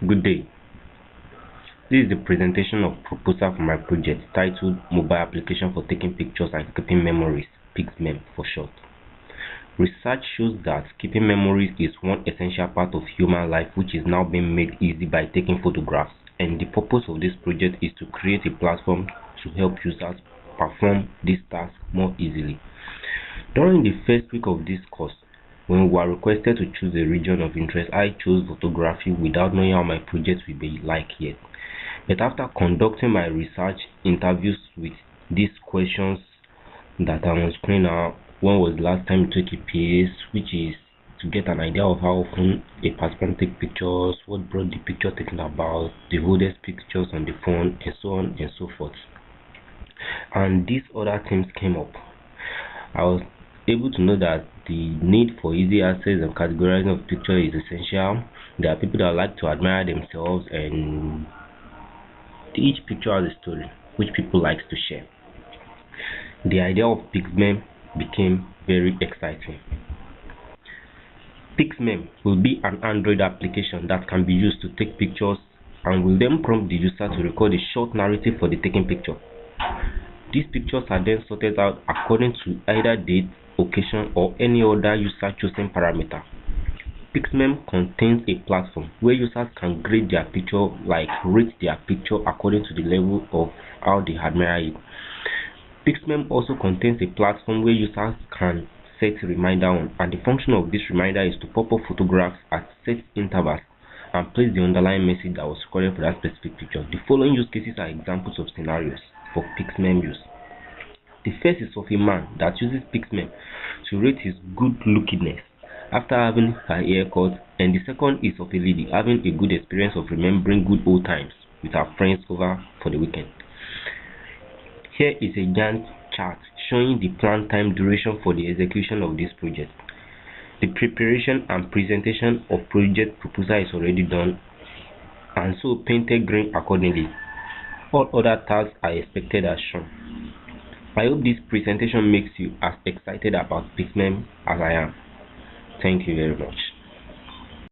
Good day. This is the presentation of proposal for my project titled Mobile Application for Taking Pictures and Keeping Memories, PixMem for short. Research shows that keeping memories is one essential part of human life which is now being made easy by taking photographs, and the purpose of this project is to create a platform to help users perform this task more easily. During the first week of this course, when we were requested to choose a region of interest, I chose photography without knowing how my project will be like yet. But after conducting my research interviews with these questions that are on screen now, when was the last time you took a PS, which is to get an idea of how often a participant takes pictures, what brought the picture taken about, the oldest pictures on the phone, and so on and so forth. And these other things came up. I was able to know that the need for easy access and categorizing of picture is essential. There are people that like to admire themselves, and each picture has a story which people like to share. The idea of PixMem became very exciting. PixMem will be an Android application that can be used to take pictures and will then prompt the user to record a short narrative for the taken picture. These pictures are then sorted out according to either date, occasion, or any other user chosen parameter. PixMem contains a platform where users can grade their picture, like rate their picture according to the level of how they admire it. PixMem also contains a platform where users can set a reminder on, and the function of this reminder is to pop up photographs at set intervals and place the underlying message that was recorded for that specific picture. The following use cases are examples of scenarios for PixMem use. The first is of a man that uses PixMem to rate his good lookiness after having her haircut, and the second is of a lady having a good experience of remembering good old times with her friends over for the weekend. Here is a Gantt chart showing the planned time duration for the execution of this project. The preparation and presentation of project proposal is already done, and so painted green accordingly. All other tasks are expected as shown. I hope this presentation makes you as excited about PixMem as I am. Thank you very much.